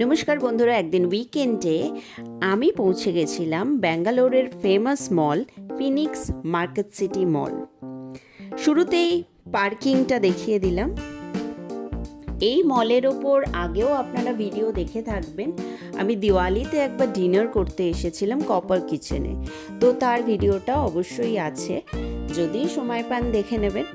নমস্কার বন্ধুরা, একদিন উইকেন্ডে আমি পৌঁছে গেছিলাম ব্যাঙ্গালোরের ফেমাস মল ফিনিক্স মার্কেট সিটি মল। শুরুতেই পার্কিংটা দেখিয়ে দিলাম। এই মলের ওপর আগেও আপনারা ভিডিও দেখে থাকবেন। আমি দিওয়ালিতে একবার ডিনার করতে এসেছিলাম কপার কিচেনে, তো তার ভিডিওটা অবশ্যই আছে, যদি সময় পান দেখে নেবেন।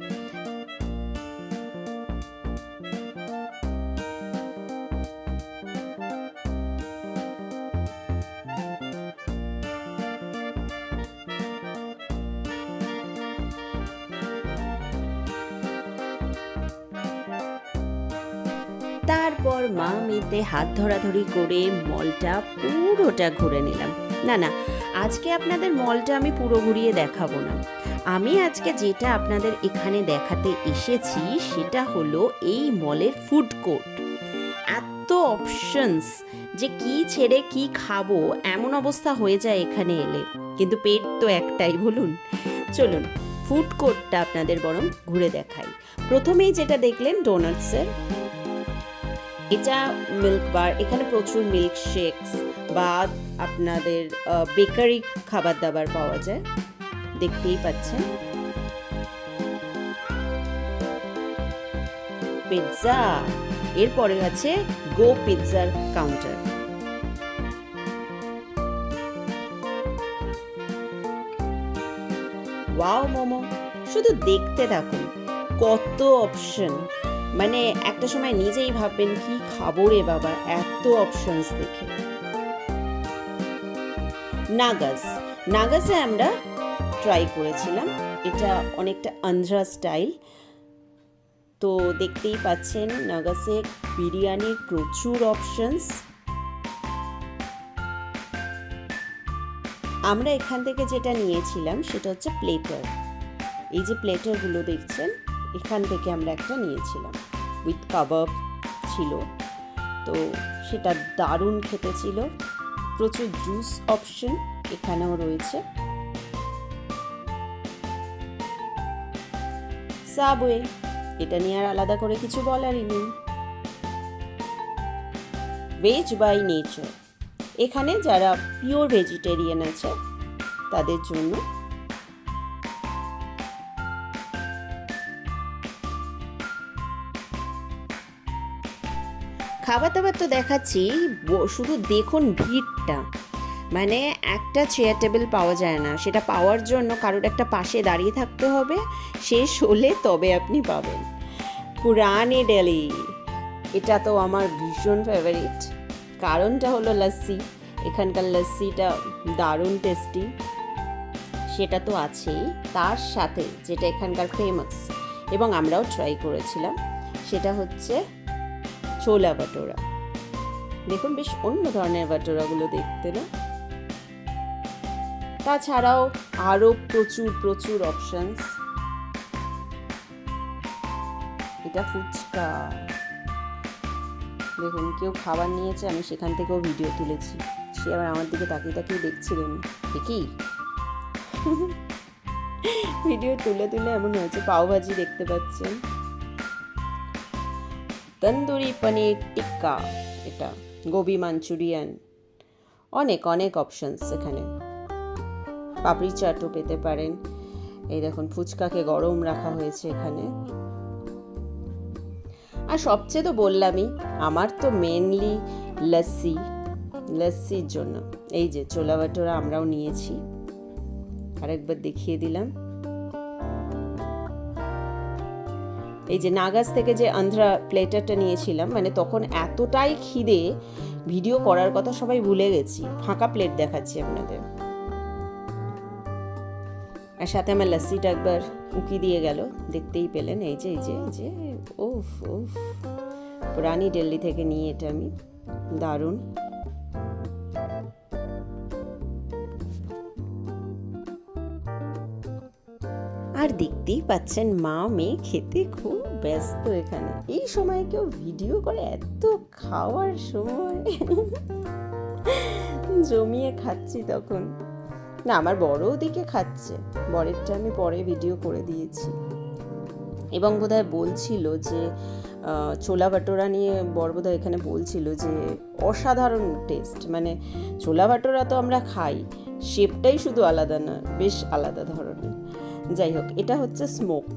তারপর মা মেয়েতে হাত ধরাধরি করে মলটা পুরোটা ঘুরে নিলাম। না, আজকে আপনাদের মলটা আমি পুরো ঘুরিয়ে দেখাবো না। আমি আজকে যেটা আপনাদের এখানে দেখাতে এসেছি সেটা হলো এই মলের ফুড কোর্ট। এত অপশনস যে কি ছেড়ে কি খাবো এমন অবস্থা হয়ে যায় এখানে এলে, কিন্তু পেট তো একটাই, বলুন। চলুন ফুড কোর্টটা আপনাদের বরং ঘুরে দেখাই। প্রথমেই যেটা দেখলেন ডোনাটসের, এটা মিল্ক বার। এখানে প্রচুর মিল্ক শেকস বা আপনাদের বেকারি খাবার দাবার পাওয়া যায়, দেখতেই পাচ্ছেন। পিৎজা, এরপরে আছে গো পিৎজার কাউন্টার। ওয়াও মোমো, শুধু দেখতে থাকুন, কত অপশন। মানে একটা সময় নিজেই ভাববেন কি খাবো রে বাবা, এত অপশনস দেখে। নাগাসে আমরা ট্রাই করেছিলাম, এটা অনেকটা আন্ধ্রা স্টাইল। তো দেখতেই পাচ্ছেন নাগাসে বিরিয়ানির প্রচুর অপশনস। আমরা এখান থেকে যেটা নিয়েছিলাম সেটা হচ্ছে প্লেটার। এই যে প্লেটারগুলো দেখছেন, এখান থেকে আমরা একটা নিয়েছিলাম, উইথ কাবাব ছিল, তো সেটা দারুণ খেতে ছিল। প্রচুর জুস অপশন এখানেও রয়েছে। সাবওয়ে, এটা নিয়ে আর আলাদা করে কিছু বলারই নেই। ভেজ বাই নেচার, এখানে যারা পিওর ভেজিটেরিয়ান আছে তাদের জন্য। খাবার দাবার তো দেখাচ্ছি, শুধু দেখুন ভিড়টা। মানে একটা চেয়ার টেবিল পাওয়া যায় না, সেটা পাওয়ার জন্য কারোর একটা পাশে দাঁড়িয়ে থাকতে হবে, শেষ হলে তবে আপনি পাবেন। পুরানি দিল্লি, এটা তো আমার ভীষণ ফেভারিট। কারণটা হলো লস্যি, এখানকার লস্যিটা দারুণ টেস্টি, সেটা তো আছেই। তার সাথে যেটা এখানকার ফেমাস এবং আমরাও ট্রাই করেছিলাম, সেটা হচ্ছে ছোলা ভাটোরা। দেখুন বেশ অন্য ধরনের ভাটোরাগুলো দেখতে, না? তাছাড়াও আরো প্রচুর অপশনস। এটা ফুচকা, দেখুন কেউ খাবার নিয়েছে, আমি সেখান থেকেও ভিডিও তুলেছি। সে আবার আমার দিকে তাকিয়ে দেখছিলেন, কি ভিডিও তুলে এমন হয়েছে। পাওভাজি দেখতে পাচ্ছেন, তন্দুরি পনির টিক্কা, এটা গোবি মাঞ্চুরিয়ান, অনেক অপশনস এখানে। পাপড়ি চাটও পেতে পারেন। এই দেখুন ফুচকাকে গরম রাখা হয়েছে এখানে। আর সবচেয়ে তো বললামই, আমার তো মেনলি লস্যির জন্য। এই যে ছোলা ভাটোরা আমরাও নিয়েছি, আরেকবার দেখিয়ে দিলাম। এই যে নাগাস থেকে যে আন্ধ্রা প্লেটারটা নিয়েছিলাম, মানে তখন এতটাই খিদে ভিডিও করার কথা সবাই ভুলে গেছি, ফাঁকা প্লেট দেখাচ্ছি আপনাদের। আর সাথে আমার লস্যিটা একবার উকি দিয়ে গেল, দেখতেই পেলেন। এই যে ওফ পুরানি দিল্লি থেকে নিয়ে এটা আমি, দারুণ। আর দেখতেই পাচ্ছেন মা মেয়ে খেতে খুব ব্যস্ত এখানে। এই সময় কেউ ভিডিও করে? এত খাওয়ার সময় জমিয়ে খাচ্ছি তখন। না, আমার বড় ওদিকে খাচ্ছে, বরেরটা আমি পরে ভিডিও করে দিয়েছি। এবং বোধহয় বলছিল যে ছোলা ভাটোরা নিয়ে বরবোধা এখানে বলছিল যে অসাধারণ টেস্ট, মানে ছোলা ভাটোরা তো আমরা খাই, শেপটাই শুধু আলাদা না, বেশ আলাদা ধরনের। যাই হোক, এটা হচ্ছে স্মোক,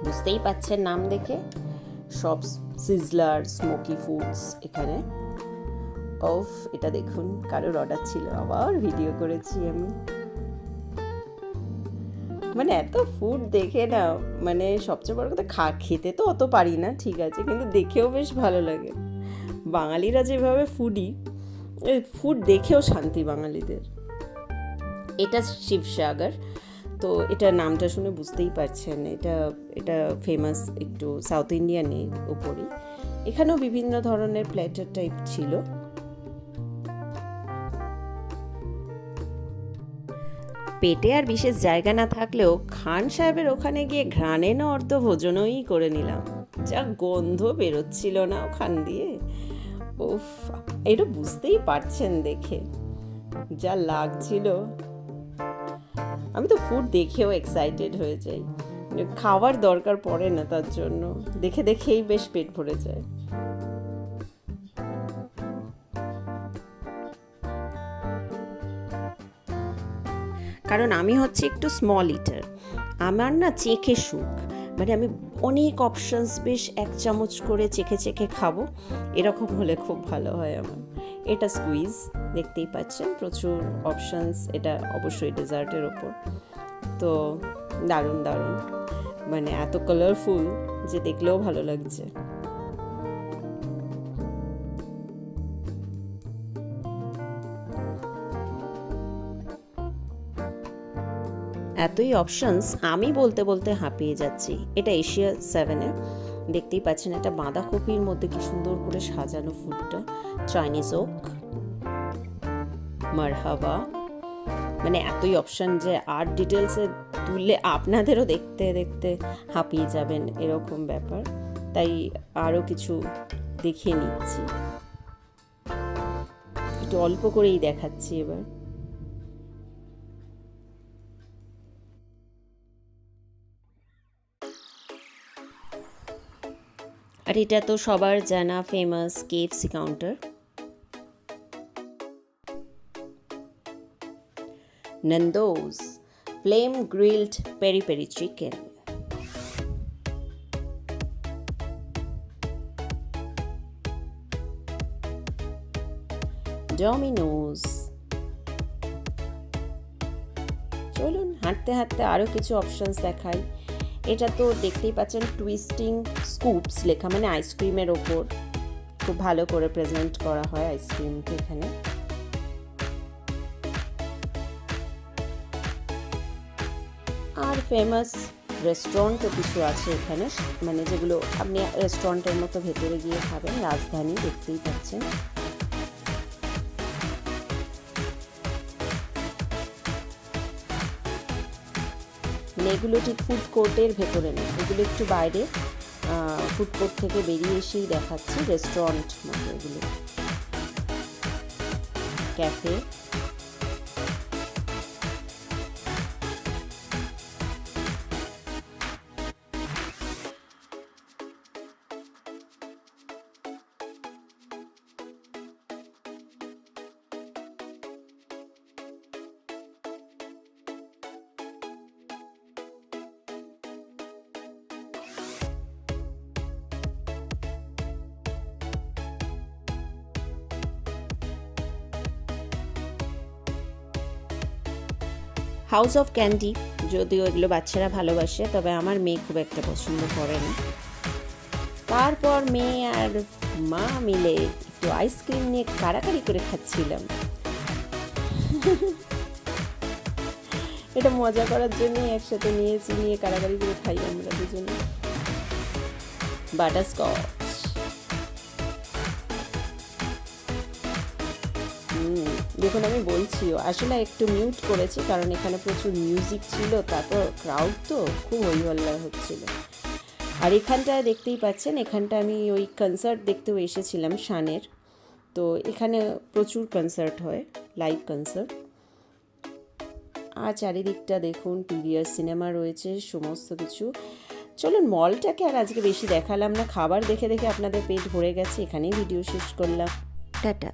বুঝতেই পাচ্ছেন নাম দেখে, সব সিজলার স্মোকি ফুডস এখানে। অফ, এটা দেখুন কারোর অর্ডার ছিল, আবার ভিডিও করেছি আমি। মানে এত ফুড দেখে না, মানে সবচেয়ে বড় কথা খেতে তো অত পারি না, ঠিক আছে, কিন্তু দেখেও বেশ ভালো লাগে। বাঙালিরা যেভাবে ফুডি, ফুড দেখেও শান্তি বাঙালিদের। এটা শিবসাগর, তো এটা নামটা শুনে বুঝতেই পারছেন, এটা ফেমাস একটু সাউথ ইন্ডিয়ানের উপরই। এখানেও বিভিন্ন ধরনের প্ল্যাটার টাইপ ছিল। পেটে আর বিশেষ জায়গা না থাকলেও খান সাহেবের ওখানে গিয়ে ঘ্রাণে না অর্ধ ভোজনই করে নিলাম। যা গন্ধ বেরোচ্ছিল না ওখান দিয়ে, উফ, এটা বুঝতেই পারছেন দেখে যা লাগছিল। আমি তো ফুড দেখেও এক্সাইটেড হয়ে যাই, খাওয়ার দরকার পড়ে না তার জন্য, দেখে দেখেই বেশ পেট ভরে যায়। কারণ আমি হচ্ছে একটু স্মল ইটার, আমার না চেখে সুখ, মানে আমি অনেক অপশনস বেশ এক চামচ করে চেখে চেখে খাবো, এরকম হলে খুব ভালো হয় আমার। এটা স্কুইজ, দেখতেই পাচ্ছেন প্রচুর অপশনস, এটা অবশ্যই ডেজার্টের ওপর, তো দারুণ দারুণ, মানে এত কালারফুল যে দেখলেও ভালো লাগছে। এতই অপশনস আমি বলতে বলতে হাঁপিয়ে যাচ্ছি। এটা এশিয়া 7-এ, দেখতেই পাচ্ছেন একটা বাঁধাকপির মধ্যে কি সুন্দর করে সাজানো ফুডটা, চাইনিজ ওক, মারহাবা, মানে এতই অপশন যে আর ডিটেলসে তুললে আপনাদেরও দেখতে দেখতে হাঁপিয়ে যাবেন, এরকম ব্যাপার, তাই আরও কিছু দেখিয়ে নিচ্ছি, একটু অল্প করেই দেখাচ্ছি এবার। আর এটা তো সবার জানা famous KFC counter. Nando's flame grilled peri peri chicken, Domino's। চলুন হাঁটতে হাঁটতে আরও কিছু অপশনস দেখাই। এটা তো দেখতেই পাচ্ছেন টুইস্টিং স্কুপস লেখা, মানে আইসক্রিমের ওপর খুব ভালো করে প্রেজেন্ট করা হয় আইসক্রিমকে এখানে। আর ফেমাস রেস্টুরেন্টও কিছু আছে এখানে, মানে যেগুলো আপনি রেস্টুরেন্টের মতো ভেতরে গিয়ে খাবেন। রাজধানী দেখতেই পাচ্ছেন। এগুলো ঠিক ফুড কোর্টের ভেতরে নেই, এগুলো একটু বাইরে, ফুড কোর্ট থেকে বেরিয়ে এসেই দেখাচ্ছি, রেস্টুরেন্ট মতো এগুলো, ক্যাফে। হাউস অফ ক্যান্ডি, যদিও এগুলো বাচ্চারা ভালোবাসে, তবে আমার মেয়ে খুব একটা পছন্দ করে না। তারপর মেয়ে আর মা মিলে একটু আইসক্রিম নিয়ে কাড়াকাড়ি করে খাচ্ছিলাম। এটা মজা করার জন্যই একসাথে নিয়ে কাড়াকাড়ি করে খাই আমরা দুজনে। বাটারস্কচ, দেখুন আমি বলছিও, আসলে একটু মিউট করেছি কারণ এখানে প্রচুর মিউজিক ছিল, তারপর ক্রাউড তো খুব হইহল্লা হচ্ছিল। আর এখানটায় দেখতেই পাচ্ছেন, এখানটা আমি ওই কনসার্ট দেখতেও এসেছিলাম শানের, তো এখানে প্রচুর কনসার্ট হয়, লাইভ কনসার্ট। আর চারিদিকটা দেখুন, পিভিআর সিনেমা রয়েছে, সমস্ত কিছু। চলুন মলটাকে আর আজকে বেশি দেখালাম না, খাবার দেখে দেখে আপনাদের পেট ভরে গেছে, এখানেই ভিডিও শেষ করলাম। টাটা।